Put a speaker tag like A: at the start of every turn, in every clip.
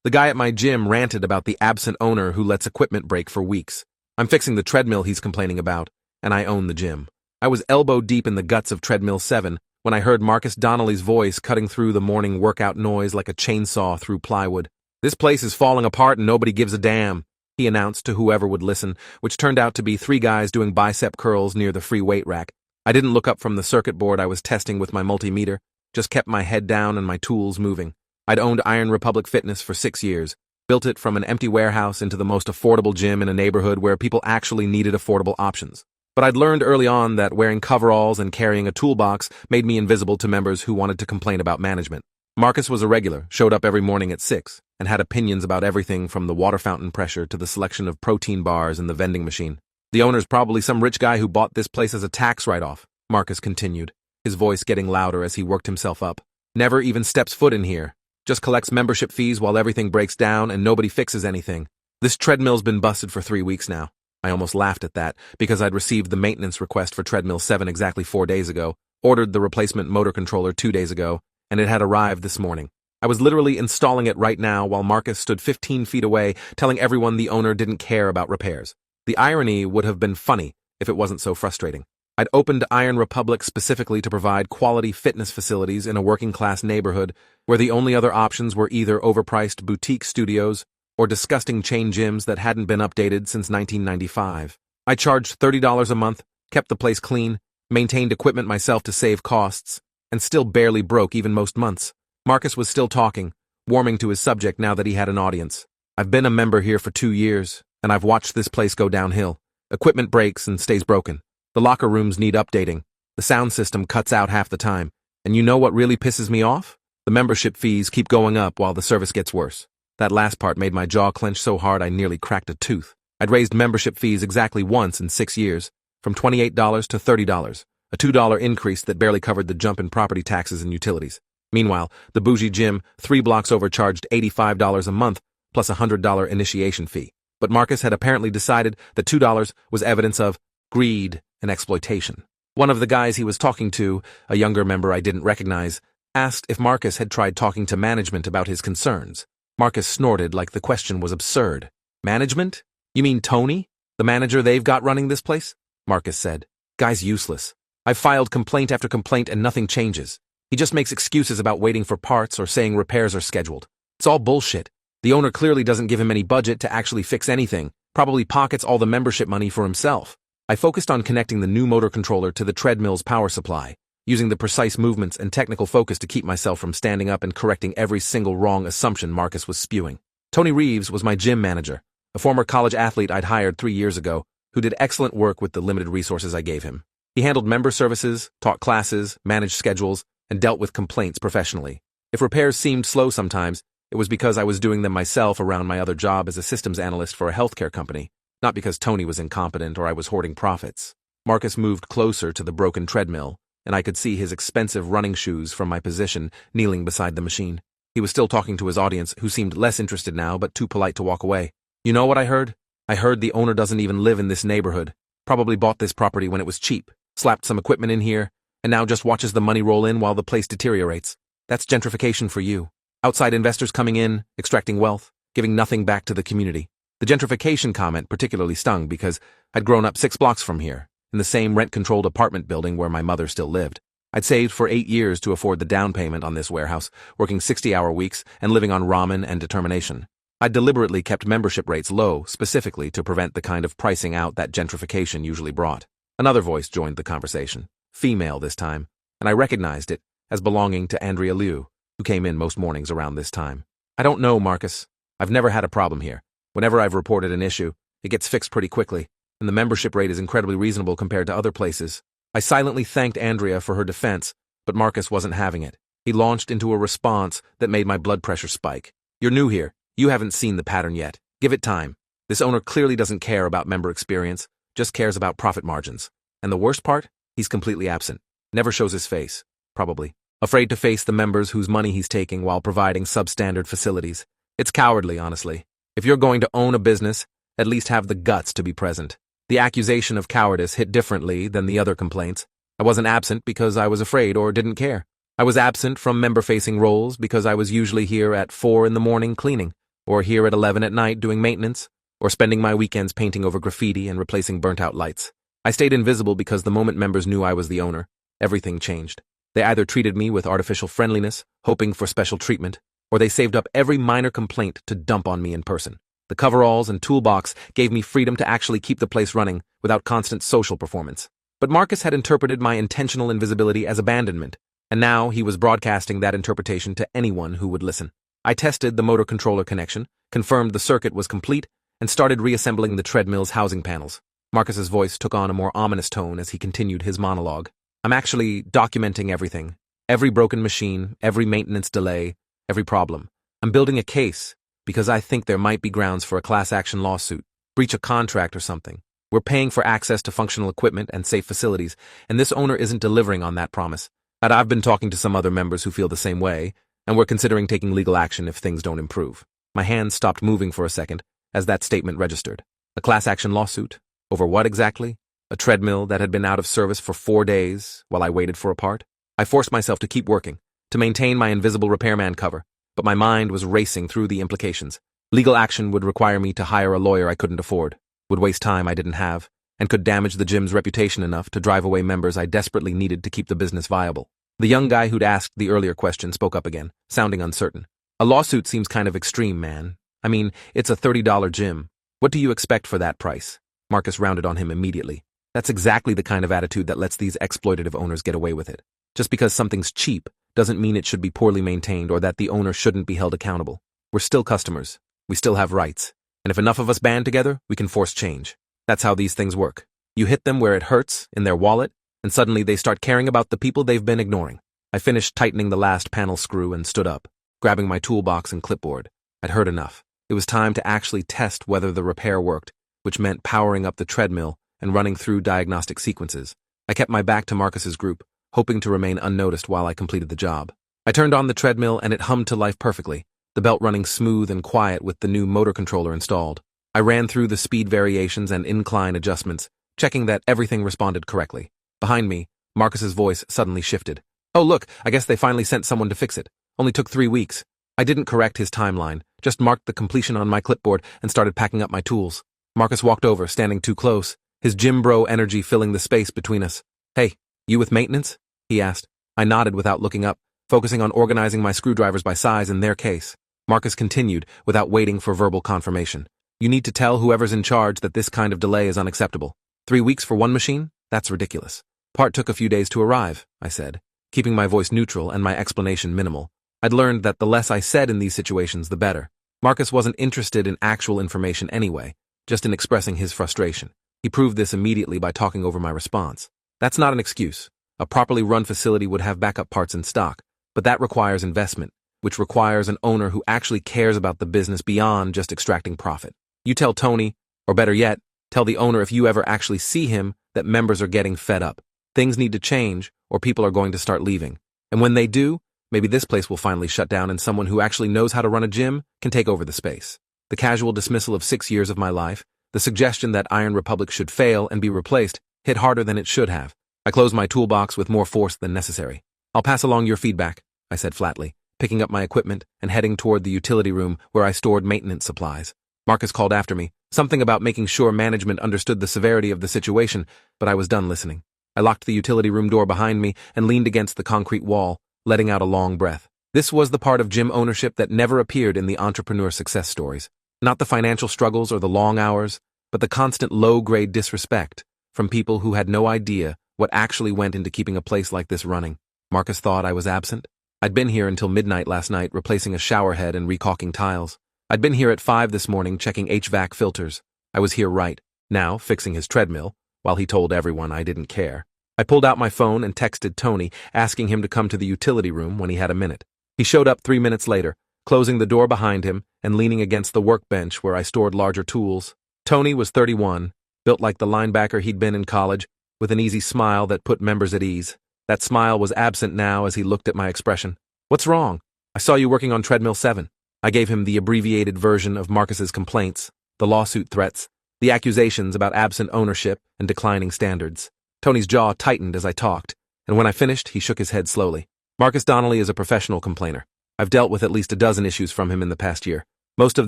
A: The guy at my gym ranted about the absent owner who lets equipment break for weeks. I'm fixing the treadmill he's complaining about, and I own the gym. I was elbow deep in the guts of Treadmill 7 when I heard Marcus Donnelly's voice cutting through the morning workout noise like a chainsaw through plywood. "This place is falling apart and nobody gives a damn," he announced to whoever would listen, which turned out to be 3 guys doing bicep curls near the free weight rack. I didn't look up from the circuit board I was testing with my multimeter, just kept my head down and my tools moving. I'd owned Iron Republic Fitness for 6 years, built it from an empty warehouse into the most affordable gym in a neighborhood where people actually needed affordable options. But I'd learned early on that wearing coveralls and carrying a toolbox made me invisible to members who wanted to complain about management. Marcus was a regular, showed up every morning at 6, and had opinions about everything from the water fountain pressure to the selection of protein bars in the vending machine. "The owner's probably some rich guy who bought this place as a tax write-off," Marcus continued, his voice getting louder as he worked himself up. "Never even steps foot in here. Just collects membership fees while everything breaks down and nobody fixes anything. This treadmill's been busted for 3 weeks now." I almost laughed at that, because I'd received the maintenance request for Treadmill 7 exactly 4 days ago, ordered the replacement motor controller 2 days ago, and it had arrived this morning. I was literally installing it right now while Marcus stood 15 feet away, telling everyone the owner didn't care about repairs. The irony would have been funny if it wasn't so frustrating. I'd opened Iron Republic specifically to provide quality fitness facilities in a working-class neighborhood where the only other options were either overpriced boutique studios or disgusting chain gyms that hadn't been updated since 1995. I charged $30 a month, kept the place clean, maintained equipment myself to save costs, and still barely broke even most months. Marcus was still talking, warming to his subject now that he had an audience. "I've been a member here for 2 years, and I've watched this place go downhill. Equipment breaks and stays broken. The locker rooms need updating. The sound system cuts out half the time. And you know what really pisses me off? The membership fees keep going up while the service gets worse." That last part made my jaw clench so hard I nearly cracked a tooth. I'd raised membership fees exactly once in 6 years, from $28 to $30, a $2 increase that barely covered the jump in property taxes and utilities. Meanwhile, the bougie gym 3 blocks over charged $85 a month, plus a $100 initiation fee. But Marcus had apparently decided that $2 was evidence of greed and exploitation. One of the guys he was talking to, a younger member I didn't recognize, asked if Marcus had tried talking to management about his concerns. Marcus snorted like the question was absurd. "Management? You mean Tony? The manager they've got running this place?" Marcus said. "Guy's useless. I've filed complaint after complaint and nothing changes. He just makes excuses about waiting for parts or saying repairs are scheduled. It's all bullshit. The owner clearly doesn't give him any budget to actually fix anything, probably pockets all the membership money for himself." I focused on connecting the new motor controller to the treadmill's power supply, using the precise movements and technical focus to keep myself from standing up and correcting every single wrong assumption Marcus was spewing. Tony Reeves was my gym manager, a former college athlete I'd hired 3 years ago, who did excellent work with the limited resources I gave him. He handled member services, taught classes, managed schedules, and dealt with complaints professionally. If repairs seemed slow sometimes, it was because I was doing them myself around my other job as a systems analyst for a healthcare company, not because Tony was incompetent or I was hoarding profits. Marcus moved closer to the broken treadmill, and I could see his expensive running shoes from my position kneeling beside the machine. He was still talking to his audience, who seemed less interested now but too polite to walk away. "You know what I heard? I heard the owner doesn't even live in this neighborhood. Probably bought this property when it was cheap, slapped some equipment in here, and now just watches the money roll in while the place deteriorates. That's gentrification for you. Outside investors coming in, extracting wealth, giving nothing back to the community." The gentrification comment particularly stung because I'd grown up 6 blocks from here, in the same rent-controlled apartment building where my mother still lived. I'd saved for 8 years to afford the down payment on this warehouse, working 60-hour weeks and living on ramen and determination. I'd deliberately kept membership rates low, specifically to prevent the kind of pricing out that gentrification usually brought. Another voice joined the conversation, female this time, and I recognized it as belonging to Andrea Liu, who came in most mornings around this time. "I don't know, Marcus. I've never had a problem here. Whenever I've reported an issue, it gets fixed pretty quickly, and the membership rate is incredibly reasonable compared to other places." I silently thanked Andrea for her defense, but Marcus wasn't having it. He launched into a response that made my blood pressure spike. "You're new here. You haven't seen the pattern yet. Give it time. This owner clearly doesn't care about member experience, just cares about profit margins. And the worst part? He's completely absent. Never shows his face. Probably afraid to face the members whose money he's taking while providing substandard facilities. It's cowardly, honestly. If you're going to own a business, at least have the guts to be present." The accusation of cowardice hit differently than the other complaints. I wasn't absent because I was afraid or didn't care. I was absent from member-facing roles because I was usually here at 4 in the morning cleaning. or here at 11 at night doing maintenance, or spending my weekends painting over graffiti and replacing burnt-out lights. I stayed invisible because the moment members knew I was the owner, everything changed. They either treated me with artificial friendliness, hoping for special treatment, or they saved up every minor complaint to dump on me in person. The coveralls and toolbox gave me freedom to actually keep the place running without constant social performance. But Marcus had interpreted my intentional invisibility as abandonment, and now he was broadcasting that interpretation to anyone who would listen. I tested the motor controller connection, confirmed the circuit was complete, and started reassembling the treadmill's housing panels. Marcus's voice took on a more ominous tone as he continued his monologue. I'm actually documenting everything. Every broken machine, every maintenance delay, every problem. I'm building a case because I think there might be grounds for a class action lawsuit, breach of contract or something. We're paying for access to functional equipment and safe facilities, and this owner isn't delivering on that promise. And I've been talking to some other members who feel the same way, and we're considering taking legal action if things don't improve. My hands stopped moving for a second as that statement registered. A class action lawsuit? Over what exactly? A treadmill that had been out of service for 4 days while I waited for a part? I forced myself to keep working, to maintain my invisible repairman cover, but my mind was racing through the implications. Legal action would require me to hire a lawyer I couldn't afford, would waste time I didn't have, and could damage the gym's reputation enough to drive away members I desperately needed to keep the business viable. The young guy who'd asked the earlier question spoke up again, sounding uncertain. A lawsuit seems kind of extreme, man. I mean, it's a $30 gym. What do you expect for that price? Marcus rounded on him immediately. That's exactly the kind of attitude that lets these exploitative owners get away with it. Just because something's cheap doesn't mean it should be poorly maintained or that the owner shouldn't be held accountable. We're still customers. We still have rights. And if enough of us band together, we can force change. That's how these things work. You hit them where it hurts, in their wallet, and suddenly they start caring about the people they've been ignoring. I finished tightening the last panel screw and stood up, grabbing my toolbox and clipboard. I'd heard enough. It was time to actually test whether the repair worked, which meant powering up the treadmill and running through diagnostic sequences. I kept my back to Marcus's group, hoping to remain unnoticed while I completed the job. I turned on the treadmill and it hummed to life perfectly, the belt running smooth and quiet with the new motor controller installed. I ran through the speed variations and incline adjustments, checking that everything responded correctly. Behind me, Marcus's voice suddenly shifted. Oh look, I guess they finally sent someone to fix it. Only took 3 weeks. I didn't correct his timeline, just marked the completion on my clipboard and started packing up my tools. Marcus walked over, standing too close, his gym bro energy filling the space between us. Hey, you with maintenance? He asked. I nodded without looking up, focusing on organizing my screwdrivers by size in their case. Marcus continued, without waiting for verbal confirmation. You need to tell whoever's in charge that this kind of delay is unacceptable. 3 weeks for one machine? That's ridiculous. Part took a few days to arrive, I said, keeping my voice neutral and my explanation minimal. I'd learned that the less I said in these situations, the better. Marcus wasn't interested in actual information anyway, just in expressing his frustration. He proved this immediately by talking over my response. That's not an excuse. A properly run facility would have backup parts in stock, but that requires investment, which requires an owner who actually cares about the business beyond just extracting profit. You tell Tony, or better yet, tell the owner if you ever actually see him that members are getting fed up. Things need to change, or people are going to start leaving. And when they do, maybe this place will finally shut down and someone who actually knows how to run a gym can take over the space. The casual dismissal of 6 years of my life, the suggestion that Iron Republic should fail and be replaced, hit harder than it should have. I closed my toolbox with more force than necessary. I'll pass along your feedback, I said flatly, picking up my equipment and heading toward the utility room where I stored maintenance supplies. Marcus called after me, something about making sure management understood the severity of the situation, but I was done listening. I locked the utility room door behind me and leaned against the concrete wall, letting out a long breath. This was the part of gym ownership that never appeared in the entrepreneur success stories. Not the financial struggles or the long hours, but the constant low-grade disrespect from people who had no idea what actually went into keeping a place like this running. Marcus thought I was absent. I'd been here until midnight last night, replacing a shower head and recaulking tiles. I'd been here at 5 this morning, checking HVAC filters. I was here right now, fixing his treadmill, while he told everyone I didn't care. I pulled out my phone and texted Tony, asking him to come to the utility room when he had a minute. He showed up 3 minutes later, closing the door behind him and leaning against the workbench where I stored larger tools. Tony was 31, built like the linebacker he'd been in college, with an easy smile that put members at ease. That smile was absent now as he looked at my expression. What's wrong? I saw you working on Treadmill 7. I gave him the abbreviated version of Marcus's complaints, the lawsuit threats, the accusations about absent ownership and declining standards. Tony's jaw tightened as I talked, and when I finished, he shook his head slowly. Marcus Donnelly is a professional complainer. I've dealt with at least a dozen issues from him in the past year. Most of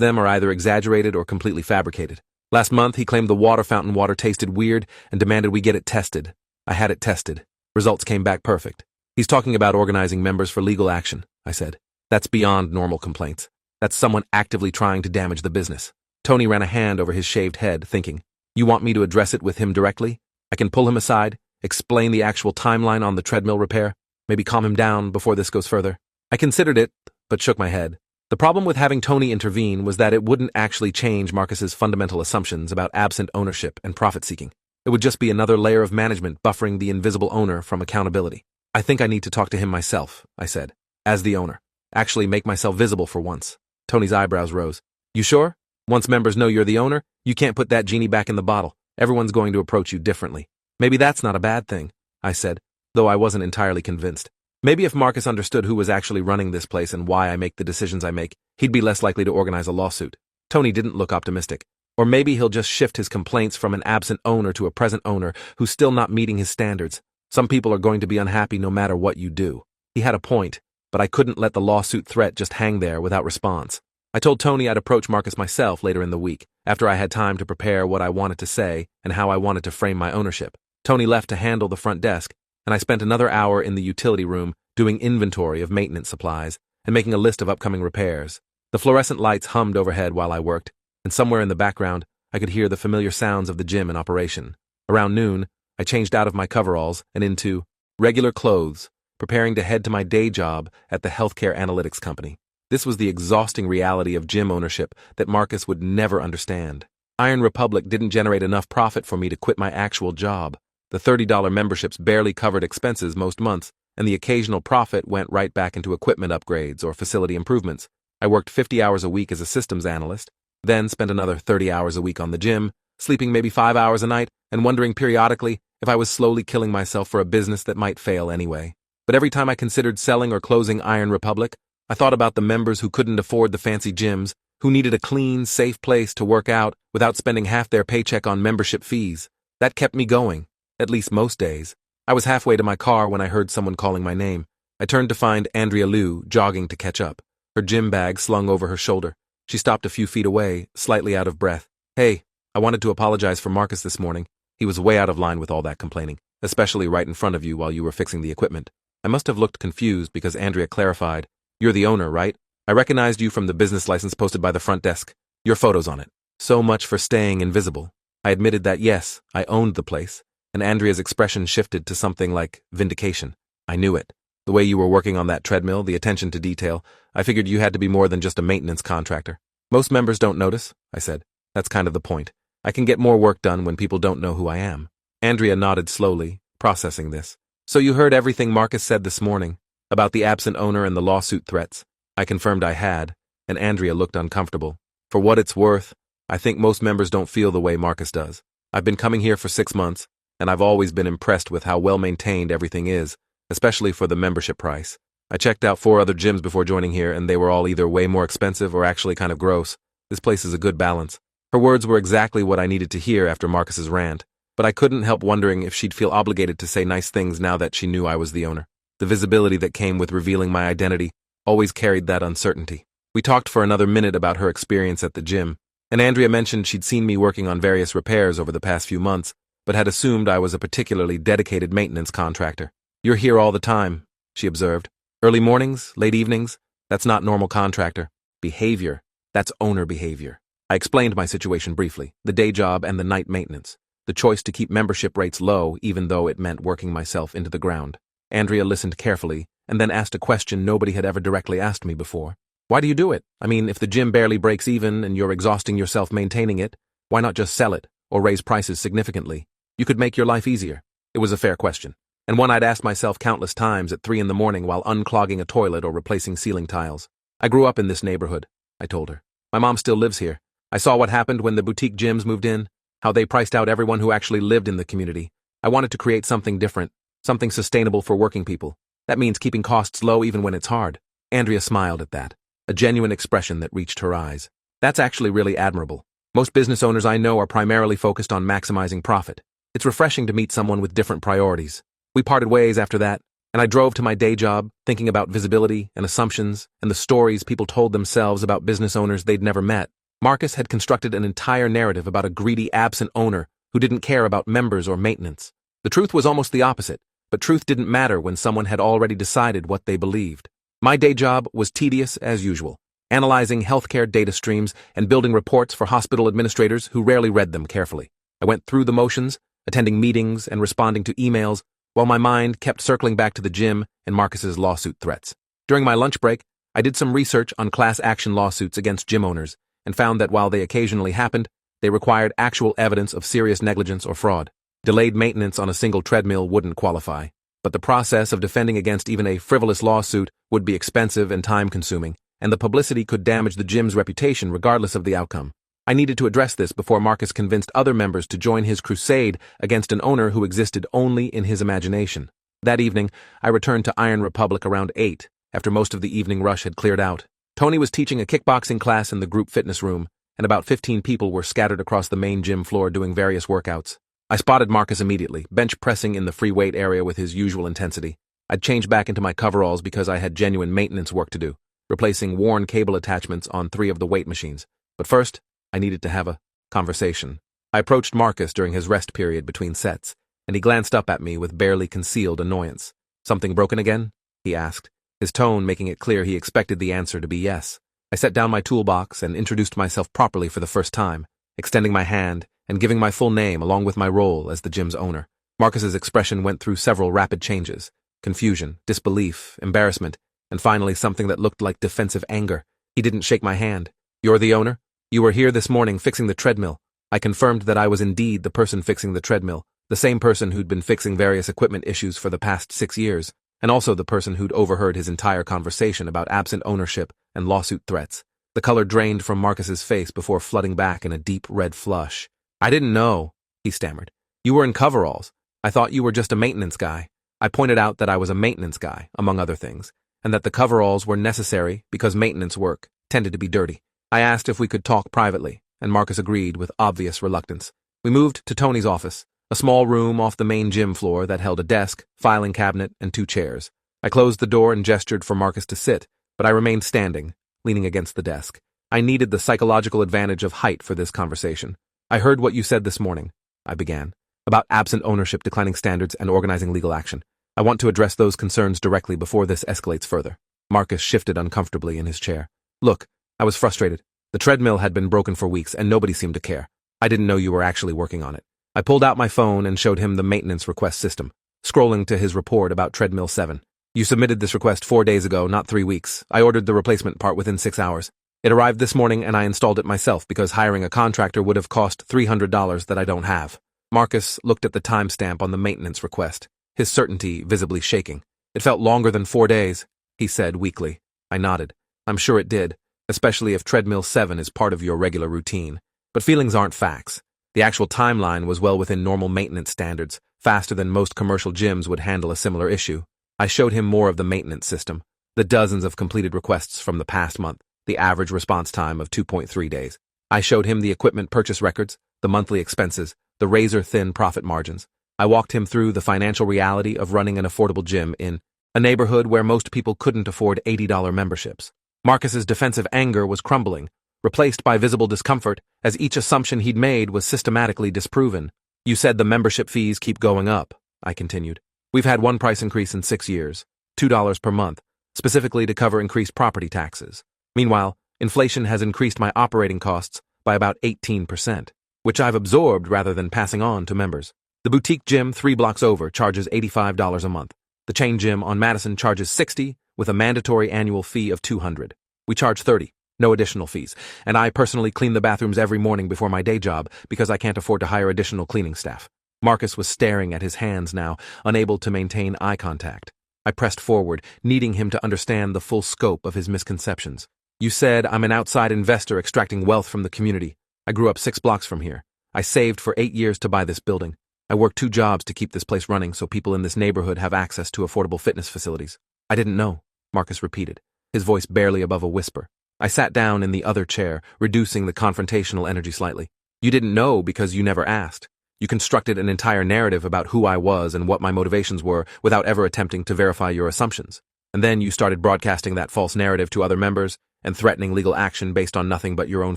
A: them are either exaggerated or completely fabricated. Last month, he claimed the water fountain water tasted weird and demanded we get it tested. I had it tested. Results came back perfect. He's talking about organizing members for legal action, I said. That's beyond normal complaints. That's someone actively trying to damage the business. Tony ran a hand over his shaved head, thinking, you want me to address it with him directly? I can pull him aside, explain the actual timeline on the treadmill repair, maybe calm him down before this goes further. I considered it, but shook my head. The problem with having Tony intervene was that it wouldn't actually change Marcus's fundamental assumptions about absent ownership and profit-seeking. It would just be another layer of management buffering the invisible owner from accountability. I think I need to talk to him myself, I said, as the owner. Actually make myself visible for once. Tony's eyebrows rose. You sure? Once members know you're the owner, you can't put that genie back in the bottle. Everyone's going to approach you differently. Maybe that's not a bad thing, I said, though I wasn't entirely convinced. Maybe if Marcus understood who was actually running this place and why I make the decisions I make, he'd be less likely to organize a lawsuit. Tony didn't look optimistic. Or maybe he'll just shift his complaints from an absent owner to a present owner who's still not meeting his standards. Some people are going to be unhappy no matter what you do. He had a point, but I couldn't let the lawsuit threat just hang there without response. I told Tony I'd approach Marcus myself later in the week, after I had time to prepare what I wanted to say and how I wanted to frame my ownership. Tony left to handle the front desk, and I spent another hour in the utility room doing inventory of maintenance supplies and making a list of upcoming repairs. The fluorescent lights hummed overhead while I worked, and somewhere in the background, I could hear the familiar sounds of the gym in operation. Around noon, I changed out of my coveralls and into regular clothes, preparing to head to my day job at the healthcare analytics company. This was the exhausting reality of gym ownership that Marcus would never understand. Iron Republic didn't generate enough profit for me to quit my actual job. The $30 memberships barely covered expenses most months, and the occasional profit went right back into equipment upgrades or facility improvements. I worked 50 hours a week as a systems analyst, then spent another 30 hours a week on the gym, sleeping maybe 5 hours a night, and wondering periodically if I was slowly killing myself for a business that might fail anyway. But every time I considered selling or closing Iron Republic, I thought about the members who couldn't afford the fancy gyms, who needed a clean, safe place to work out without spending half their paycheck on membership fees. That kept me going, at least most days. I was halfway to my car when I heard someone calling my name. I turned to find Andrea Liu jogging to catch up, her gym bag slung over her shoulder. She stopped a few feet away, slightly out of breath. Hey, I wanted to apologize for Marcus this morning. He was way out of line with all that complaining, especially right in front of you while you were fixing the equipment. I must have looked confused because Andrea clarified, You're the owner, right? I recognized you from the business license posted by the front desk. Your photo's on it. So much for staying invisible. I admitted that yes, I owned the place, and Andrea's expression shifted to something like vindication. I knew it. The way you were working on that treadmill, the attention to detail, I figured you had to be more than just a maintenance contractor. Most members don't notice, I said. That's kind of the point. I can get more work done when people don't know who I am. Andrea nodded slowly, processing this. So you heard everything Marcus said this morning about the absent owner and the lawsuit threats. I confirmed I had, and Andrea looked uncomfortable. For what it's worth, I think most members don't feel the way Marcus does. I've been coming here for 6 months, and I've always been impressed with how well-maintained everything is, especially for the membership price. I checked out 4 other gyms before joining here, and they were all either way more expensive or actually kind of gross. This place is a good balance. Her words were exactly what I needed to hear after Marcus's rant, but I couldn't help wondering if she'd feel obligated to say nice things now that she knew I was the owner. The visibility that came with revealing my identity always carried that uncertainty. We talked for another minute about her experience at the gym, and Andrea mentioned she'd seen me working on various repairs over the past few months, but had assumed I was a particularly dedicated maintenance contractor. You're here all the time, she observed. Early mornings, late evenings, that's not normal contractor behavior. That's owner behavior. I explained my situation briefly, the day job and the night maintenance, the choice to keep membership rates low even though it meant working myself into the ground. Andrea listened carefully and then asked a question nobody had ever directly asked me before. Why do you do it? I mean, if the gym barely breaks even and you're exhausting yourself maintaining it, why not just sell it or raise prices significantly? You could make your life easier. It was a fair question, and one I'd asked myself countless times at 3 a.m. while unclogging a toilet or replacing ceiling tiles. I grew up in this neighborhood, I told her. My mom still lives here. I saw what happened when the boutique gyms moved in, how they priced out everyone who actually lived in the community. I wanted to create something different, something sustainable for working people. That means keeping costs low even when it's hard. Andrea smiled at that, a genuine expression that reached her eyes. That's actually really admirable. Most business owners I know are primarily focused on maximizing profit. It's refreshing to meet someone with different priorities. We parted ways after that, and I drove to my day job, thinking about visibility and assumptions and the stories people told themselves about business owners they'd never met. Marcus had constructed an entire narrative about a greedy, absent owner who didn't care about members or maintenance. The truth was almost the opposite, but truth didn't matter when someone had already decided what they believed. My day job was tedious as usual, analyzing healthcare data streams and building reports for hospital administrators who rarely read them carefully. I went through the motions, attending meetings and responding to emails, while my mind kept circling back to the gym and Marcus's lawsuit threats. During my lunch break, I did some research on class action lawsuits against gym owners and found that while they occasionally happened, they required actual evidence of serious negligence or fraud. Delayed maintenance on a single treadmill wouldn't qualify, but the process of defending against even a frivolous lawsuit would be expensive and time-consuming, and the publicity could damage the gym's reputation regardless of the outcome. I needed to address this before Marcus convinced other members to join his crusade against an owner who existed only in his imagination. That evening, I returned to Iron Republic around 8, after most of the evening rush had cleared out. Tony was teaching a kickboxing class in the group fitness room, and about 15 people were scattered across the main gym floor doing various workouts. I spotted Marcus immediately, bench pressing in the free weight area with his usual intensity. I'd changed back into my coveralls because I had genuine maintenance work to do, replacing worn cable attachments on 3 of the weight machines. But first, I needed to have a conversation. I approached Marcus during his rest period between sets, and he glanced up at me with barely concealed annoyance. "Something broken again?" he asked, his tone making it clear he expected the answer to be yes. I set down my toolbox and introduced myself properly for the first time, extending my hand and giving my full name along with my role as the gym's owner. Marcus's expression went through several rapid changes: confusion, disbelief, embarrassment, and finally something that looked like defensive anger. He didn't shake my hand. "You're the owner? You were here this morning fixing the treadmill." I confirmed that I was indeed the person fixing the treadmill, the same person who'd been fixing various equipment issues for the past 6 years, and also the person who'd overheard his entire conversation about absent ownership and lawsuit threats. The color drained from Marcus's face before flooding back in a deep red flush. "I didn't know," he stammered. "You were in coveralls. I thought you were just a maintenance guy." I pointed out that I was a maintenance guy, among other things, and that the coveralls were necessary because maintenance work tended to be dirty. I asked if we could talk privately, and Marcus agreed with obvious reluctance. We moved to Tony's office, a small room off the main gym floor that held a desk, filing cabinet, and 2 chairs. I closed the door and gestured for Marcus to sit, but I remained standing, leaning against the desk. I needed the psychological advantage of height for this conversation. "I heard what you said this morning," I began, "about absent ownership, declining standards, and organizing legal action. I want to address those concerns directly before this escalates further." Marcus shifted uncomfortably in his chair. "Look, I was frustrated. The treadmill had been broken for weeks, and nobody seemed to care. I didn't know you were actually working on it." I pulled out my phone and showed him the maintenance request system, scrolling to his report about Treadmill 7. "You submitted this request 4 days ago, not 3 weeks. I ordered the replacement part within 6 hours. It arrived this morning and I installed it myself because hiring a contractor would have cost $300 that I don't have." Marcus looked at the timestamp on the maintenance request, his certainty visibly shaking. "It felt longer than 4 days," he said weakly. I nodded. "I'm sure it did, especially if Treadmill 7 is part of your regular routine. But feelings aren't facts. The actual timeline was well within normal maintenance standards, faster than most commercial gyms would handle a similar issue." I showed him more of the maintenance system, the dozens of completed requests from the past month, the average response time of 2.3 days. I showed him the equipment purchase records, the monthly expenses, the razor-thin profit margins. I walked him through the financial reality of running an affordable gym in a neighborhood where most people couldn't afford $80 memberships. Marcus's defensive anger was crumbling, replaced by visible discomfort as each assumption he'd made was systematically disproven. "You said the membership fees keep going up," I continued. "We've had one price increase in 6 years, $2 per month, specifically to cover increased property taxes. Meanwhile, inflation has increased my operating costs by about 18%, which I've absorbed rather than passing on to members. The boutique gym 3 blocks over charges $85 a month. The chain gym on Madison charges $60 with a mandatory annual fee of $200. We charge $30. No additional fees, and I personally clean the bathrooms every morning before my day job because I can't afford to hire additional cleaning staff." Marcus was staring at his hands now, unable to maintain eye contact. I pressed forward, needing him to understand the full scope of his misconceptions. "You said I'm an outside investor extracting wealth from the community. I grew up 6 blocks from here. I saved for 8 years to buy this building. I worked 2 jobs to keep this place running so people in this neighborhood have access to affordable fitness facilities." "I didn't know," Marcus repeated, his voice barely above a whisper. I sat down in the other chair, reducing the confrontational energy slightly. "You didn't know because you never asked. You constructed an entire narrative about who I was and what my motivations were without ever attempting to verify your assumptions. And then you started broadcasting that false narrative to other members and threatening legal action based on nothing but your own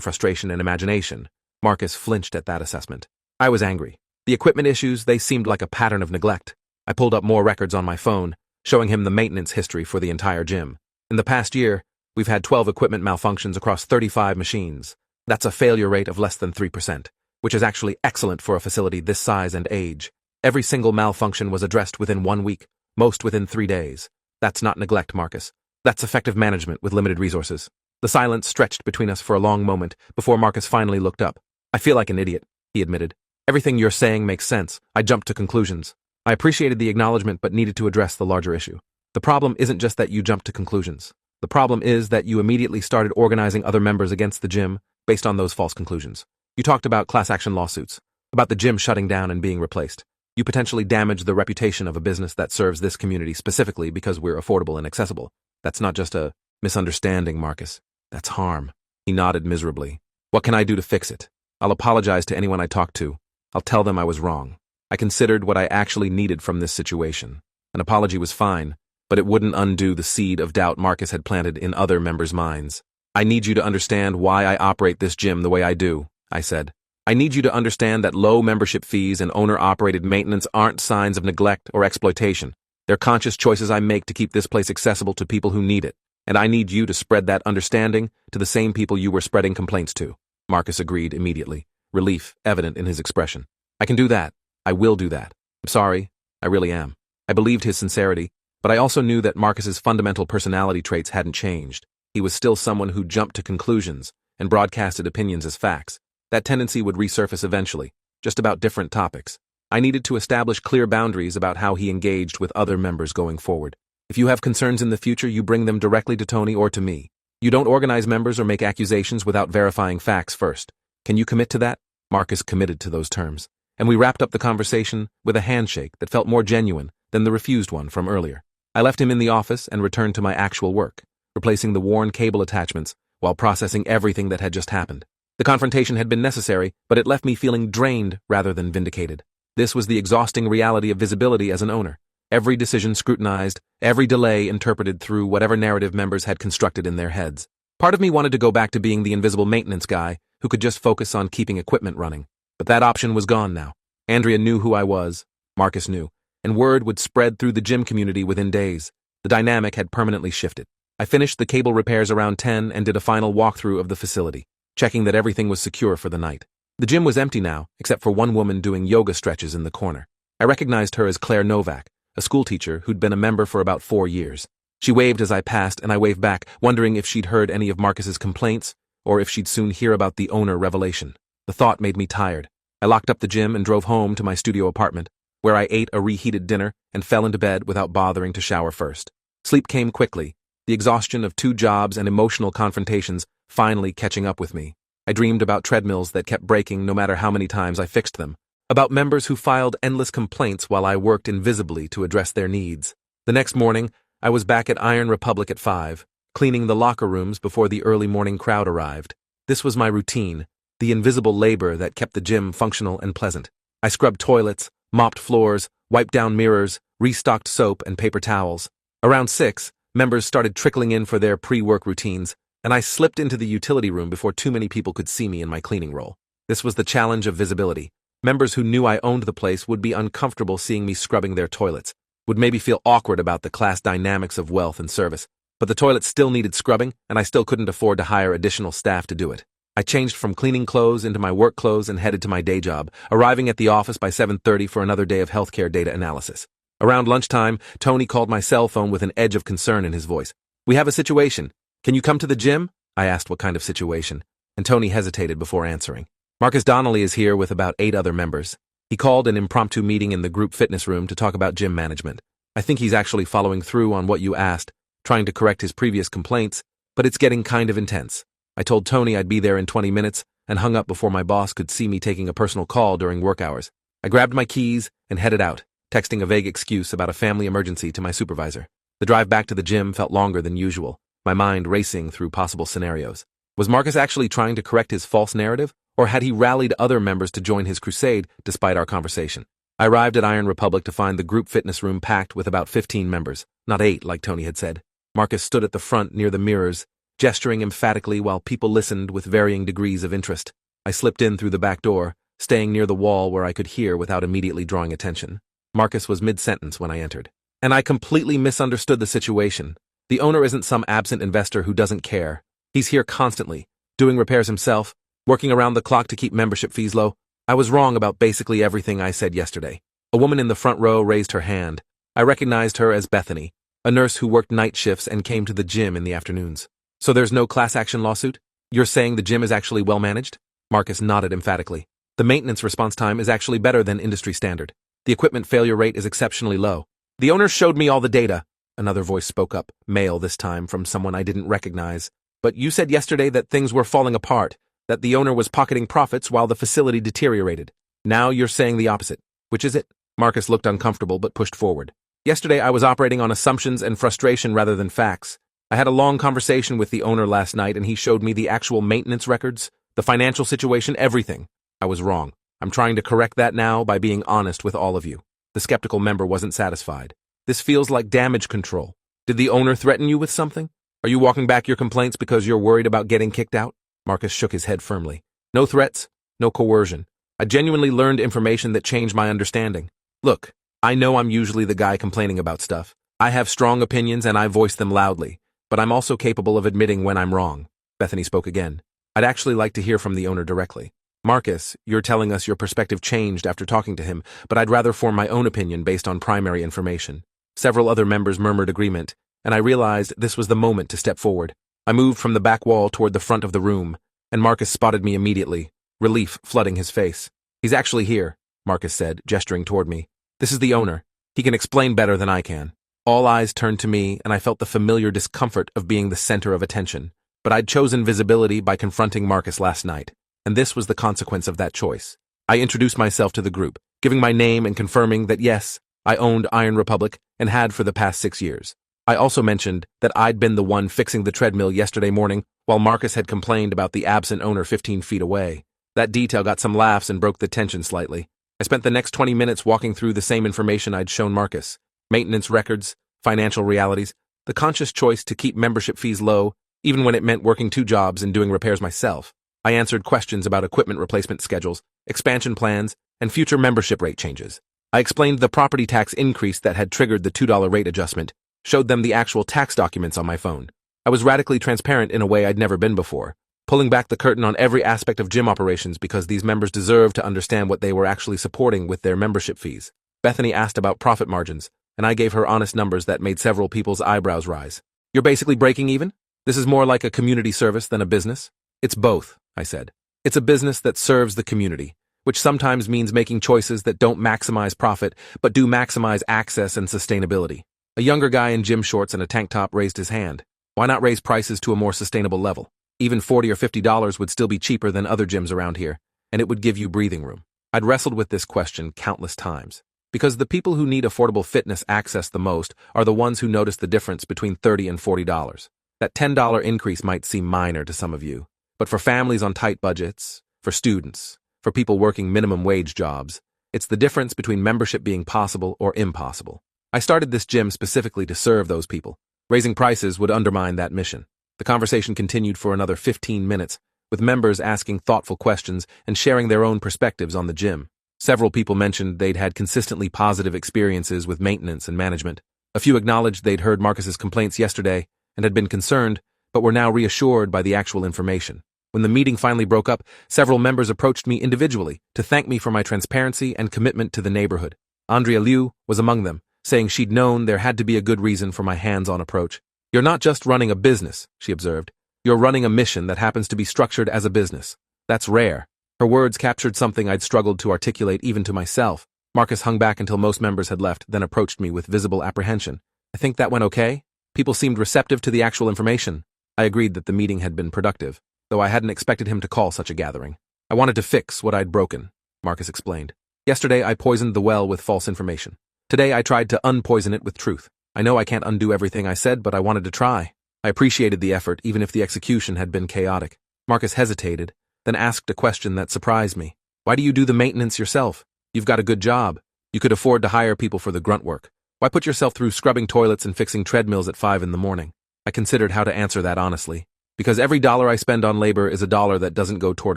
A: frustration and imagination. Marcus flinched at that assessment. I was angry. The equipment issues, they seemed like a pattern of neglect. I pulled up more records on my phone, showing him the maintenance history for the entire gym. In the past year, we've had 12 equipment malfunctions across 35 machines. That's a failure rate of less than 3%, which is actually excellent for a facility this size and age. Every single malfunction was addressed within 1 week, most within 3 days. That's not neglect, Marcus. That's effective management with limited resources. The silence stretched between us for a long moment before Marcus finally looked up. I feel like an idiot, he admitted. Everything you're saying makes sense. I jumped to conclusions. I appreciated the acknowledgement but needed to address the larger issue. The problem isn't just that you jumped to conclusions. The problem is that you immediately started organizing other members against the gym based on those false conclusions. You talked about class action lawsuits, about the gym shutting down and being replaced. You potentially damaged the reputation of a business that serves this community specifically because we're affordable and accessible. That's not just a misunderstanding, Marcus. That's harm. He nodded miserably. What can I do to fix it? I'll apologize to anyone I talk to. I'll tell them I was wrong. I considered what I actually needed from this situation. An apology was fine, but it wouldn't undo the seed of doubt Marcus had planted in other members' minds. I need you to understand why I operate this gym the way I do, I said. I need you to understand that low membership fees and owner-operated maintenance aren't signs of neglect or exploitation. They're conscious choices I make to keep this place accessible to people who need it. And I need you to spread that understanding to the same people you were spreading complaints to. Marcus agreed immediately, relief evident in his expression. I can do that. I will do that. I'm sorry. I really am. I believed his sincerity, but I also knew that Marcus's fundamental personality traits hadn't changed. He was still someone who jumped to conclusions and broadcasted opinions as facts. That tendency would resurface eventually, just about different topics. I needed to establish clear boundaries about how he engaged with other members going forward. If you have concerns in the future, you bring them directly to Tony or to me. You don't organize members or make accusations without verifying facts first. Can you commit to that? Marcus committed to those terms, and we wrapped up the conversation with a handshake that felt more genuine than the refused one from earlier. I left him in the office and returned to my actual work, replacing the worn cable attachments while processing everything that had just happened. The confrontation had been necessary, but it left me feeling drained rather than vindicated. This was the exhausting reality of visibility as an owner. Every decision scrutinized, every delay interpreted through whatever narrative members had constructed in their heads. Part of me wanted to go back to being the invisible maintenance guy who could just focus on keeping equipment running. But that option was gone now. Andrea knew who I was, Marcus knew, and word would spread through the gym community within days. The dynamic had permanently shifted. I finished the cable repairs around 10 and did a final walkthrough of the facility, checking that everything was secure for the night. The gym was empty now, except for one woman doing yoga stretches in the corner. I recognized her as Claire Novak, a schoolteacher who'd been a member for about 4 years. She waved as I passed, and I waved back, wondering if she'd heard any of Marcus's complaints, or if she'd soon hear about the owner revelation. The thought made me tired. I locked up the gym and drove home to my studio apartment, where I ate a reheated dinner and fell into bed without bothering to shower first. Sleep came quickly, the exhaustion of 2 jobs and emotional confrontations finally catching up with me. I dreamed about treadmills that kept breaking no matter how many times I fixed them, about members who filed endless complaints while I worked invisibly to address their needs. The next morning, I was back at Iron Republic at 5, cleaning the locker rooms before the early morning crowd arrived. This was my routine, the invisible labor that kept the gym functional and pleasant. I scrubbed toilets, mopped floors, wiped down mirrors, restocked soap and paper towels. Around 6, members started trickling in for their pre-work routines, and I slipped into the utility room before too many people could see me in my cleaning role. This was the challenge of visibility. Members who knew I owned the place would be uncomfortable seeing me scrubbing their toilets, would maybe feel awkward about the class dynamics of wealth and service. But the toilets still needed scrubbing, and I still couldn't afford to hire additional staff to do it. I changed from cleaning clothes into my work clothes and headed to my day job, arriving at the office by 7:30 for another day of healthcare data analysis. Around lunchtime, Tony called my cell phone with an edge of concern in his voice. "We have a situation. Can you come to the gym?" I asked what kind of situation, and Tony hesitated before answering. Marcus Donnelly is here with about 8 other members. He called an impromptu meeting in the group fitness room to talk about gym management. I think he's actually following through on what you asked, trying to correct his previous complaints, but it's getting kind of intense. I told Tony I'd be there in 20 minutes and hung up before my boss could see me taking a personal call during work hours. I grabbed my keys and headed out, texting a vague excuse about a family emergency to my supervisor. The drive back to the gym felt longer than usual, my mind racing through possible scenarios. Was Marcus actually trying to correct his false narrative, Or had he rallied other members to join his crusade despite our conversation? I arrived at Iron Republic to find the group fitness room packed with about 15 members, not 8 like Tony had said. Marcus stood at the front near the mirrors, gesturing emphatically while people listened with varying degrees of interest. I slipped in through the back door, staying near the wall where I could hear without immediately drawing attention. Marcus was mid-sentence when I entered. And I completely misunderstood the situation. The owner isn't some absent investor who doesn't care. He's here constantly, doing repairs himself, working around the clock to keep membership fees low. I was wrong about basically everything I said yesterday. A woman in the front row raised her hand. I recognized her as Bethany, a nurse who worked night shifts and came to the gym in the afternoons. So there's no class action lawsuit? You're saying the gym is actually well managed? Marcus nodded emphatically. The maintenance response time is actually better than industry standard. The equipment failure rate is exceptionally low. The owner showed me all the data. Another voice spoke up, male this time, from someone I didn't recognize. But you said yesterday that things were falling apart, that the owner was pocketing profits while the facility deteriorated. Now you're saying the opposite. Which is it? Marcus looked uncomfortable but pushed forward. Yesterday I was operating on assumptions and frustration rather than facts. I had a long conversation with the owner last night and he showed me the actual maintenance records, the financial situation, everything. I was wrong. I'm trying to correct that now by being honest with all of you. The skeptical member wasn't satisfied. This feels like damage control. Did the owner threaten you with something? Are you walking back your complaints because you're worried about getting kicked out? Marcus shook his head firmly. No threats, no coercion. I genuinely learned information that changed my understanding. Look, I know I'm usually the guy complaining about stuff. I have strong opinions and I voice them loudly, but I'm also capable of admitting when I'm wrong. Bethany spoke again. I'd actually like to hear from the owner directly. Marcus, you're telling us your perspective changed after talking to him, but I'd rather form my own opinion based on primary information. Several other members murmured agreement, and I realized this was the moment to step forward. I moved from the back wall toward the front of the room, and Marcus spotted me immediately, relief flooding his face. He's actually here, Marcus said, gesturing toward me. This is the owner. He can explain better than I can. All eyes turned to me, and I felt the familiar discomfort of being the center of attention. But I'd chosen visibility by confronting Marcus last night, and this was the consequence of that choice. I introduced myself to the group, giving my name and confirming that yes, I owned Iron Republic and had for the past 6 years. I also mentioned that I'd been the one fixing the treadmill yesterday morning while Marcus had complained about the absent owner 15 feet away. That detail got some laughs and broke the tension slightly. I spent the next 20 minutes walking through the same information I'd shown Marcus. Maintenance records, financial realities, the conscious choice to keep membership fees low, even when it meant working 2 jobs and doing repairs myself. I answered questions about equipment replacement schedules, expansion plans, and future membership rate changes. I explained the property tax increase that had triggered the $2 rate adjustment, showed them the actual tax documents on my phone. I was radically transparent in a way I'd never been before, pulling back the curtain on every aspect of gym operations because these members deserved to understand what they were actually supporting with their membership fees. Bethany asked about profit margins, and I gave her honest numbers that made several people's eyebrows rise. You're basically breaking even? This is more like a community service than a business? It's both, I said. It's a business that serves the community, which sometimes means making choices that don't maximize profit, but do maximize access and sustainability. A younger guy in gym shorts and a tank top raised his hand. Why not raise prices to a more sustainable level? Even $40 or $50 would still be cheaper than other gyms around here, and it would give you breathing room. I'd wrestled with this question countless times, because the people who need affordable fitness access the most are the ones who notice the difference between $30 and $40. That $10 increase might seem minor to some of you, but for families on tight budgets, for students, for people working minimum wage jobs, it's the difference between membership being possible or impossible. I started this gym specifically to serve those people. Raising prices would undermine that mission. The conversation continued for another 15 minutes, with members asking thoughtful questions and sharing their own perspectives on the gym. Several people mentioned they'd had consistently positive experiences with maintenance and management. A few acknowledged they'd heard Marcus's complaints yesterday and had been concerned, but were now reassured by the actual information. When the meeting finally broke up, several members approached me individually to thank me for my transparency and commitment to the neighborhood. Andrea Liu was among them, saying she'd known there had to be a good reason for my hands-on approach. You're not just running a business, she observed. You're running a mission that happens to be structured as a business. That's rare. Her words captured something I'd struggled to articulate even to myself. Marcus hung back until most members had left, then approached me with visible apprehension. I think that went okay? People seemed receptive to the actual information. I agreed that the meeting had been productive, though I hadn't expected him to call such a gathering. I wanted to fix what I'd broken, Marcus explained. Yesterday I poisoned the well with false information. Today I tried to unpoison it with truth. I know I can't undo everything I said, but I wanted to try. I appreciated the effort, even if the execution had been chaotic. Marcus hesitated, then asked a question that surprised me. Why do you do the maintenance yourself? You've got a good job. You could afford to hire people for the grunt work. Why put yourself through scrubbing toilets and fixing treadmills at 5 in the morning? I considered how to answer that honestly. Because every dollar I spend on labor is a dollar that doesn't go toward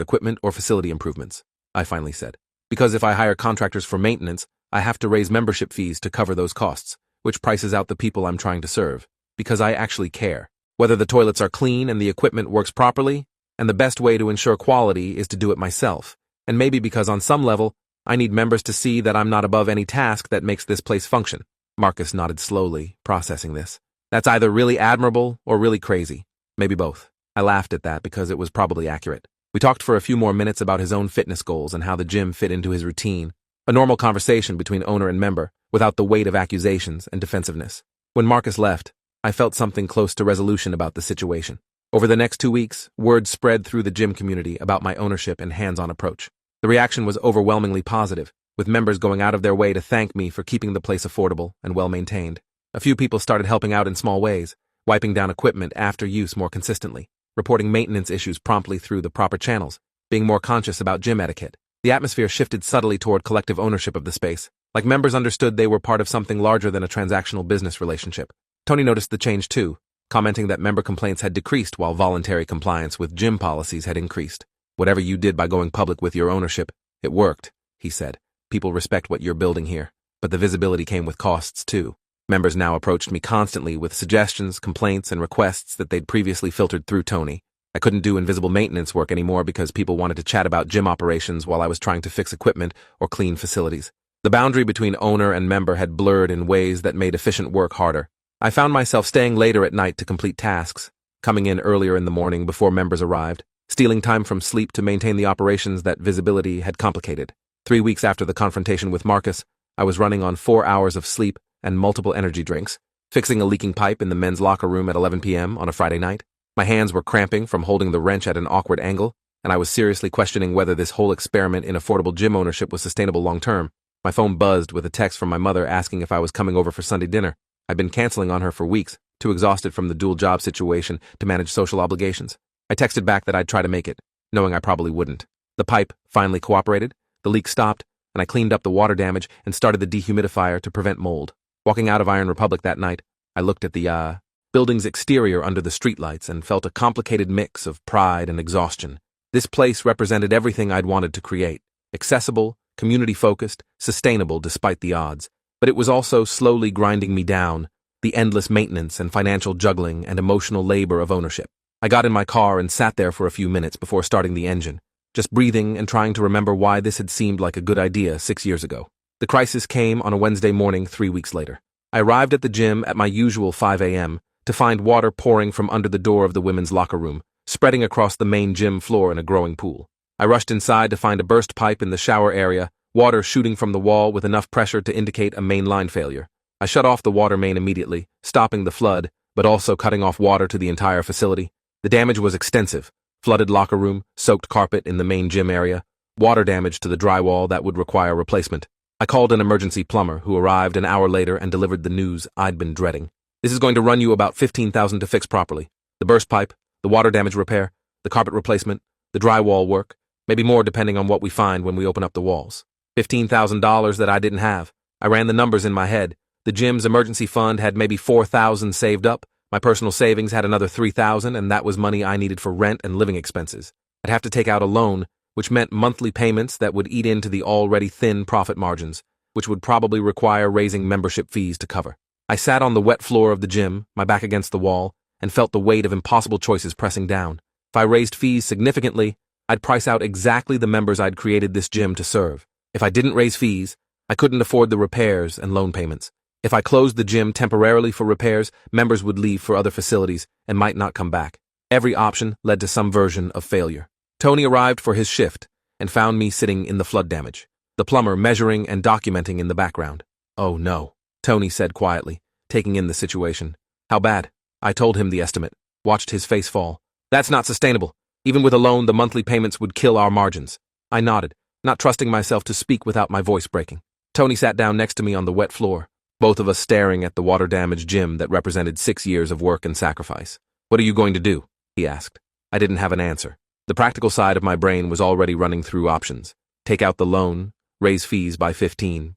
A: equipment or facility improvements, I finally said. Because if I hire contractors for maintenance, I have to raise membership fees to cover those costs, which prices out the people I'm trying to serve. Because I actually care. Whether the toilets are clean and the equipment works properly, and the best way to ensure quality is to do it myself. And maybe because on some level, I need members to see that I'm not above any task that makes this place function. Marcus nodded slowly, processing this. That's either really admirable or really crazy. Maybe both. I laughed at that because it was probably accurate. We talked for a few more minutes about his own fitness goals and how the gym fit into his routine. A normal conversation between owner and member, without the weight of accusations and defensiveness. When Marcus left, I felt something close to resolution about the situation. Over the next 2 weeks, word spread through the gym community about my ownership and hands-on approach. The reaction was overwhelmingly positive, with members going out of their way to thank me for keeping the place affordable and well-maintained. A few people started helping out in small ways, wiping down equipment after use more consistently, reporting maintenance issues promptly through the proper channels, being more conscious about gym etiquette. The atmosphere shifted subtly toward collective ownership of the space, like members understood they were part of something larger than a transactional business relationship. Tony noticed the change too, commenting that member complaints had decreased while voluntary compliance with gym policies had increased. Whatever you did by going public with your ownership, it worked, he said. People respect what you're building here, but the visibility came with costs too. Members now approached me constantly with suggestions, complaints, and requests that they'd previously filtered through Tony. I couldn't do invisible maintenance work anymore because people wanted to chat about gym operations while I was trying to fix equipment or clean facilities. The boundary between owner and member had blurred in ways that made efficient work harder. I found myself staying later at night to complete tasks, coming in earlier in the morning before members arrived, stealing time from sleep to maintain the operations that visibility had complicated. 3 weeks after the confrontation with Marcus, I was running on 4 hours of sleep and multiple energy drinks, fixing a leaking pipe in the men's locker room at 11 p.m. on a Friday night. My hands were cramping from holding the wrench at an awkward angle, and I was seriously questioning whether this whole experiment in affordable gym ownership was sustainable long-term. My phone buzzed with a text from my mother asking if I was coming over for Sunday dinner. I'd been canceling on her for weeks, too exhausted from the dual job situation to manage social obligations. I texted back that I'd try to make it, knowing I probably wouldn't. The pipe finally cooperated, the leak stopped, and I cleaned up the water damage and started the dehumidifier to prevent mold. Walking out of Iron Republic that night, I looked at the, building's exterior under the streetlights and felt a complicated mix of pride and exhaustion. This place represented everything I'd wanted to create. Accessible, community-focused, sustainable despite the odds. But it was also slowly grinding me down, the endless maintenance and financial juggling and emotional labor of ownership. I got in my car and sat there for a few minutes before starting the engine, just breathing and trying to remember why this had seemed like a good idea 6 years ago. The crisis came on a Wednesday morning 3 weeks later. I arrived at the gym at my usual 5 a.m. to find water pouring from under the door of the women's locker room, spreading across the main gym floor in a growing pool. I rushed inside to find a burst pipe in the shower area, water shooting from the wall with enough pressure to indicate a main line failure. I shut off the water main immediately, stopping the flood, but also cutting off water to the entire facility. The damage was extensive. Flooded locker room, soaked carpet in the main gym area, water damage to the drywall that would require replacement. I called an emergency plumber who arrived an hour later and delivered the news I'd been dreading. This is going to run you about $15,000 to fix properly. The burst pipe, the water damage repair, the carpet replacement, the drywall work, maybe more depending on what we find when we open up the walls. $15,000 that I didn't have. I ran the numbers in my head. The gym's emergency fund had maybe $4,000 saved up. My personal savings had another $3,000, and that was money I needed for rent and living expenses. I'd have to take out a loan, which meant monthly payments that would eat into the already thin profit margins, which would probably require raising membership fees to cover. I sat on the wet floor of the gym, my back against the wall, and felt the weight of impossible choices pressing down. If I raised fees significantly, I'd price out exactly the members I'd created this gym to serve. If I didn't raise fees, I couldn't afford the repairs and loan payments. If I closed the gym temporarily for repairs, members would leave for other facilities and might not come back. Every option led to some version of failure. Tony arrived for his shift and found me sitting in the flood damage, the plumber measuring and documenting in the background. "Oh no," Tony said quietly, taking in the situation. "How bad?" I told him the estimate, watched his face fall. "That's not sustainable. Even with a loan, the monthly payments would kill our margins." I nodded, not trusting myself to speak without my voice breaking. Tony sat down next to me on the wet floor, both of us staring at the water-damaged gym that represented 6 years of work and sacrifice. "What are you going to do?" he asked. I didn't have an answer. The practical side of my brain was already running through options. Take out the loan, raise fees by $15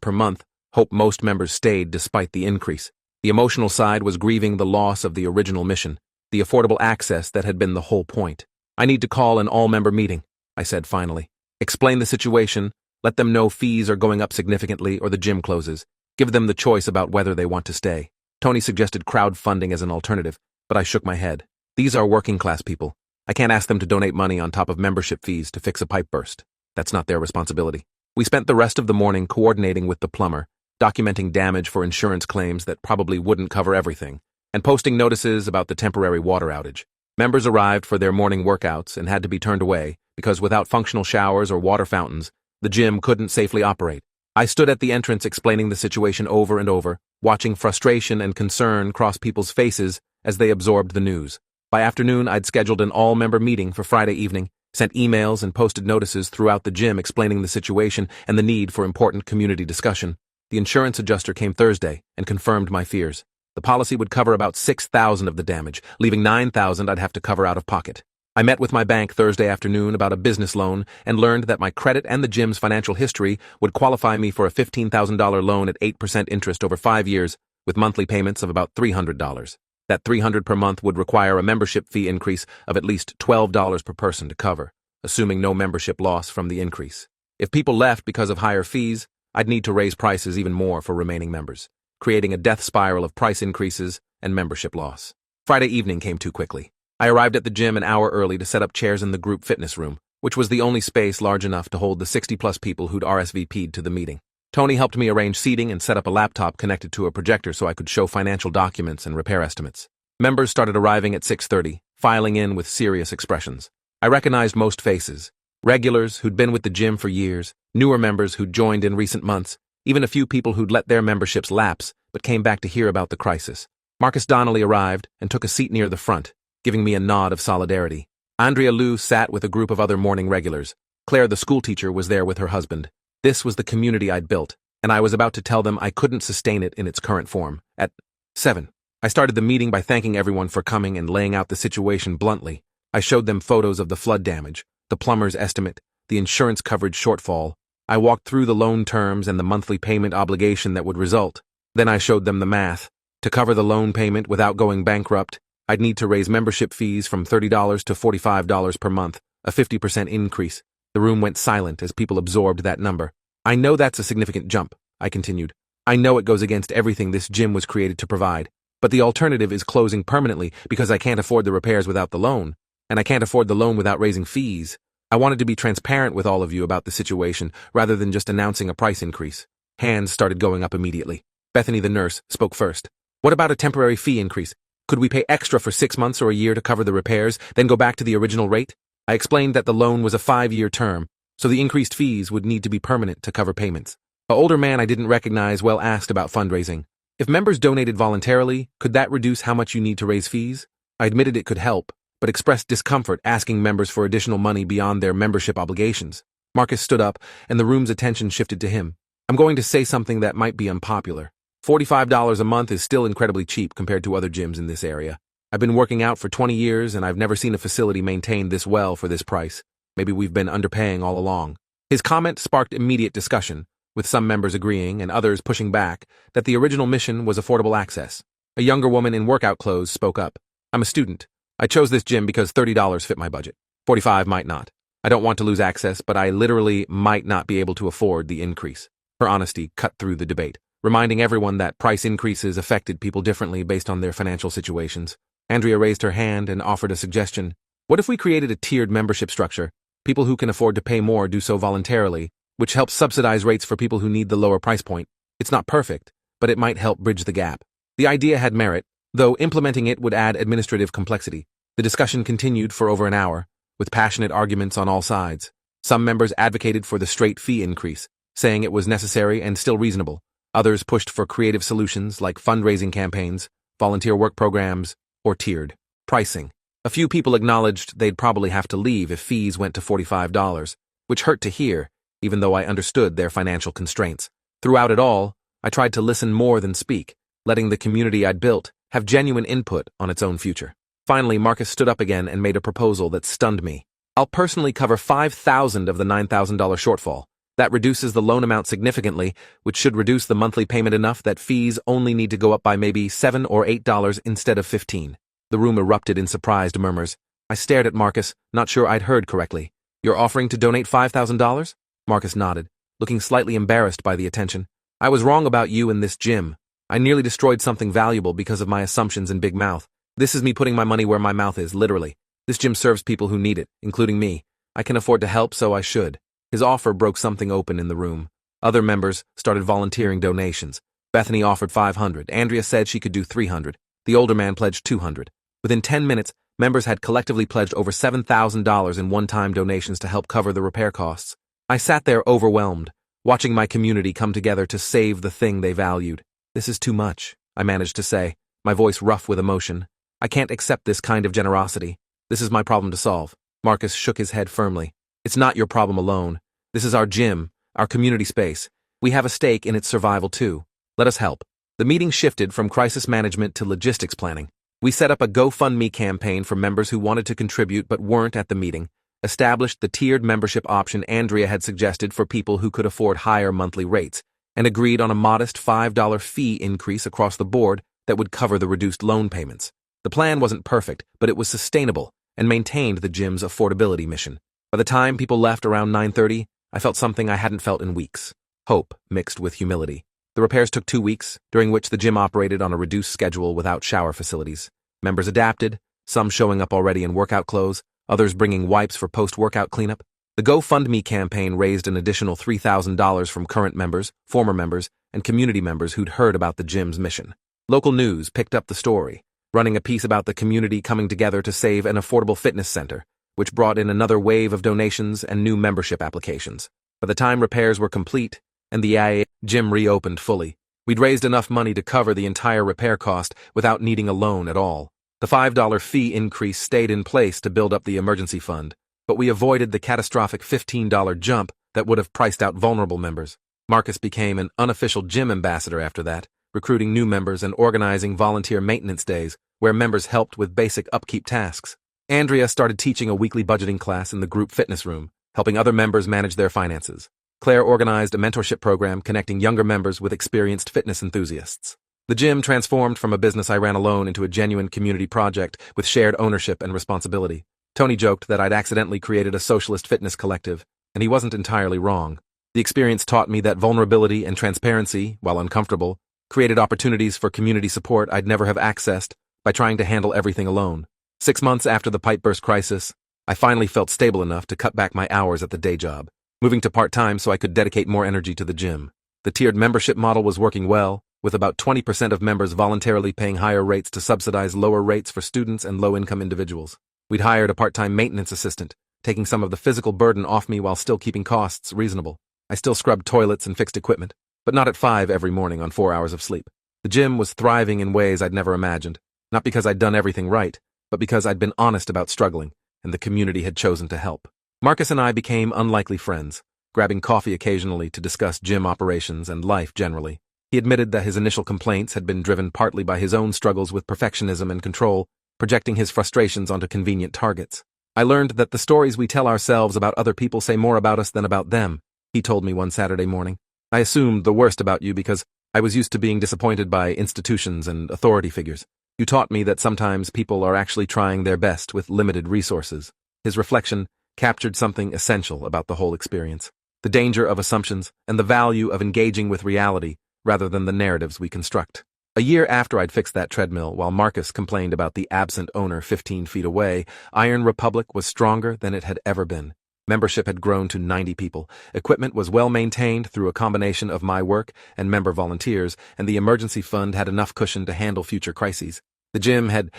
A: per month, hope most members stayed despite the increase. The emotional side was grieving the loss of the original mission, the affordable access that had been the whole point. I need to call an all-member meeting, I said finally. Explain the situation, let them know fees are going up significantly or the gym closes. Give them the choice about whether they want to stay. Tony suggested crowdfunding as an alternative, but I shook my head. These are working-class people. I can't ask them to donate money on top of membership fees to fix a pipe burst. That's not their responsibility. We spent the rest of the morning coordinating with the plumber, documenting damage for insurance claims that probably wouldn't cover everything, and posting notices about the temporary water outage. Members arrived for their morning workouts and had to be turned away because without functional showers or water fountains, the gym couldn't safely operate. I stood at the entrance explaining the situation over and over, watching frustration and concern cross people's faces as they absorbed the news. By afternoon, I'd scheduled an all-member meeting for Friday evening, sent emails and posted notices throughout the gym explaining the situation and the need for important community discussion. The insurance adjuster came Thursday and confirmed my fears. The policy would cover about $6,000 of the damage, leaving $9,000 I'd have to cover out of pocket. I met with my bank Thursday afternoon about a business loan and learned that my credit and the gym's financial history would qualify me for a $15,000 loan at 8% interest over 5 years, with monthly payments of about $300. That $300 per month would require a membership fee increase of at least $12 per person to cover, assuming no membership loss from the increase. If people left because of higher fees, I'd need to raise prices even more for remaining members, creating a death spiral of price increases and membership loss. Friday evening came too quickly. I arrived at the gym an hour early to set up chairs in the group fitness room, which was the only space large enough to hold the 60-plus people who'd RSVP'd to the meeting. Tony helped me arrange seating and set up a laptop connected to a projector so I could show financial documents and repair estimates. Members started arriving at 6:30, filing in with serious expressions. I recognized most faces. Regulars who'd been with the gym for years, newer members who'd joined in recent months, even a few people who'd let their memberships lapse but came back to hear about the crisis. Marcus Donnelly arrived and took a seat near the front, giving me a nod of solidarity. Andrea Liu sat with a group of other morning regulars. Claire, the schoolteacher, was there with her husband. This was the community I'd built, and I was about to tell them I couldn't sustain it in its current form. At 7, I started the meeting by thanking everyone for coming and laying out the situation bluntly. I showed them photos of the flood damage, the plumber's estimate, the insurance coverage shortfall. I walked through the loan terms and the monthly payment obligation that would result. Then I showed them the math. To cover the loan payment without going bankrupt, I'd need to raise membership fees from $30 to $45 per month, a 50% increase. The room went silent as people absorbed that number. I know that's a significant jump, I continued. I know it goes against everything this gym was created to provide. But the alternative is closing permanently because I can't afford the repairs without the loan, and I can't afford the loan without raising fees. I wanted to be transparent with all of you about the situation rather than just announcing a price increase. Hands started going up immediately. Bethany, the nurse, spoke first. What about a temporary fee increase? Could we pay extra for 6 months or a year to cover the repairs, then go back to the original rate? I explained that the loan was a 5-year term, so the increased fees would need to be permanent to cover payments. An older man I didn't recognize well asked about fundraising. If members donated voluntarily, could that reduce how much you need to raise fees? I admitted it could help, but expressed discomfort asking members for additional money beyond their membership obligations. Marcus stood up, and the room's attention shifted to him. I'm going to say something that might be unpopular. $45 a month is still incredibly cheap compared to other gyms in this area. I've been working out for 20 years, and I've never seen a facility maintained this well for this price. Maybe we've been underpaying all along. His comment sparked immediate discussion, with some members agreeing and others pushing back that the original mission was affordable access. A younger woman in workout clothes spoke up. I'm a student. I chose this gym because $30 fit my budget. $45 might not. I don't want to lose access, but I literally might not be able to afford the increase. Her honesty cut through the debate, reminding everyone that price increases affected people differently based on their financial situations. Andrea raised her hand and offered a suggestion. What if we created a tiered membership structure? People who can afford to pay more do so voluntarily, which helps subsidize rates for people who need the lower price point. It's not perfect, but it might help bridge the gap. The idea had merit, though implementing it would add administrative complexity. The discussion continued for over an hour, with passionate arguments on all sides. Some members advocated for the straight fee increase, saying it was necessary and still reasonable. Others pushed for creative solutions like fundraising campaigns, volunteer work programs, or tiered pricing. A few people acknowledged they'd probably have to leave if fees went to $45, which hurt to hear, even though I understood their financial constraints. Throughout it all, I tried to listen more than speak, letting the community I'd built have genuine input on its own future. Finally, Marcus stood up again and made a proposal that stunned me. I'll personally cover $5,000 of the $9,000 shortfall. That reduces the loan amount significantly, which should reduce the monthly payment enough that fees only need to go up by maybe $7 or $8 instead of $15. The room erupted in surprised murmurs. I stared at Marcus, not sure I'd heard correctly. You're offering to donate $5,000? Marcus nodded, looking slightly embarrassed by the attention. I was wrong about you and this gym. I nearly destroyed something valuable because of my assumptions and big mouth. This is me putting my money where my mouth is, literally. This gym serves people who need it, including me. I can afford to help, so I should. His offer broke something open in the room. Other members started volunteering donations. Bethany offered $500. Andrea said she could do $300. The older man pledged $200. Within 10 minutes, members had collectively pledged over $7,000 in one-time donations to help cover the repair costs. I sat there overwhelmed, watching my community come together to save the thing they valued. This is too much, I managed to say, my voice rough with emotion. I can't accept this kind of generosity. This is my problem to solve. Marcus shook his head firmly. It's not your problem alone. This is our gym, our community space. We have a stake in its survival too. Let us help. The meeting shifted from crisis management to logistics planning. We set up a GoFundMe campaign for members who wanted to contribute but weren't at the meeting, established the tiered membership option Andrea had suggested for people who could afford higher monthly rates, and agreed on a modest $5 fee increase across the board that would cover the reduced loan payments. The plan wasn't perfect, but it was sustainable and maintained the gym's affordability mission. By the time people left around 9:30, I felt something I hadn't felt in weeks. Hope mixed with humility. The repairs took 2 weeks, during which the gym operated on a reduced schedule without shower facilities. Members adapted, some showing up already in workout clothes, others bringing wipes for post-workout cleanup. The GoFundMe campaign raised an additional $3,000 from current members, former members, and community members who'd heard about the gym's mission. Local news picked up the story, running a piece about the community coming together to save an affordable fitness center, which brought in another wave of donations and new membership applications. By the time repairs were complete and the IA gym reopened fully, we'd raised enough money to cover the entire repair cost without needing a loan at all. The $5 fee increase stayed in place to build up the emergency fund, but we avoided the catastrophic $15 jump that would have priced out vulnerable members. Marcus became an unofficial gym ambassador after that, recruiting new members and organizing volunteer maintenance days where members helped with basic upkeep tasks. Andrea started teaching a weekly budgeting class in the group fitness room, helping other members manage their finances. Claire organized a mentorship program connecting younger members with experienced fitness enthusiasts. The gym transformed from a business I ran alone into a genuine community project with shared ownership and responsibility. Tony joked that I'd accidentally created a socialist fitness collective, and he wasn't entirely wrong. The experience taught me that vulnerability and transparency, while uncomfortable, created opportunities for community support I'd never have accessed by trying to handle everything alone. 6 months after the pipe burst crisis, I finally felt stable enough to cut back my hours at the day job, moving to part-time so I could dedicate more energy to the gym. The tiered membership model was working well, with about 20% of members voluntarily paying higher rates to subsidize lower rates for students and low-income individuals. We'd hired a part-time maintenance assistant, taking some of the physical burden off me while still keeping costs reasonable. I still scrubbed toilets and fixed equipment, but not at 5 every morning on 4 hours of sleep. The gym was thriving in ways I'd never imagined, not because I'd done everything right, but because I'd been honest about struggling, and the community had chosen to help. Marcus and I became unlikely friends, grabbing coffee occasionally to discuss gym operations and life generally. He admitted that his initial complaints had been driven partly by his own struggles with perfectionism and control, projecting his frustrations onto convenient targets. I learned that the stories we tell ourselves about other people say more about us than about them, he told me one Saturday morning. I assumed the worst about you because I was used to being disappointed by institutions and authority figures. You taught me that sometimes people are actually trying their best with limited resources. His reflection captured something essential about the whole experience: the danger of assumptions and the value of engaging with reality rather than the narratives we construct. A year after I'd fixed that treadmill, while Marcus complained about the absent owner 15 feet away, Iron Republic was stronger than it had ever been. Membership had grown to 90 people, equipment was well maintained through a combination of my work and member volunteers, and the emergency fund had enough cushion to handle future crises. The gym had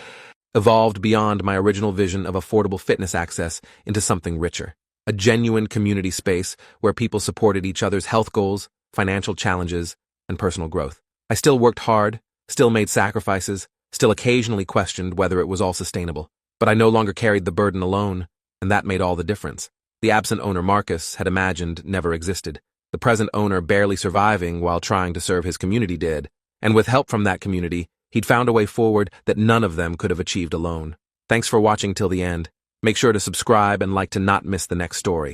A: evolved beyond my original vision of affordable fitness access into something richer, a genuine community space where people supported each other's health goals, financial challenges, and personal growth. I still worked hard, still made sacrifices, still occasionally questioned whether it was all sustainable, but I no longer carried the burden alone, and that made all the difference. The absent owner Marcus had imagined never existed. The present owner barely surviving while trying to serve his community did, and with help from that community, he'd found a way forward that none of them could have achieved alone. Thanks for watching till the end. Make sure to subscribe and like to not miss the next story.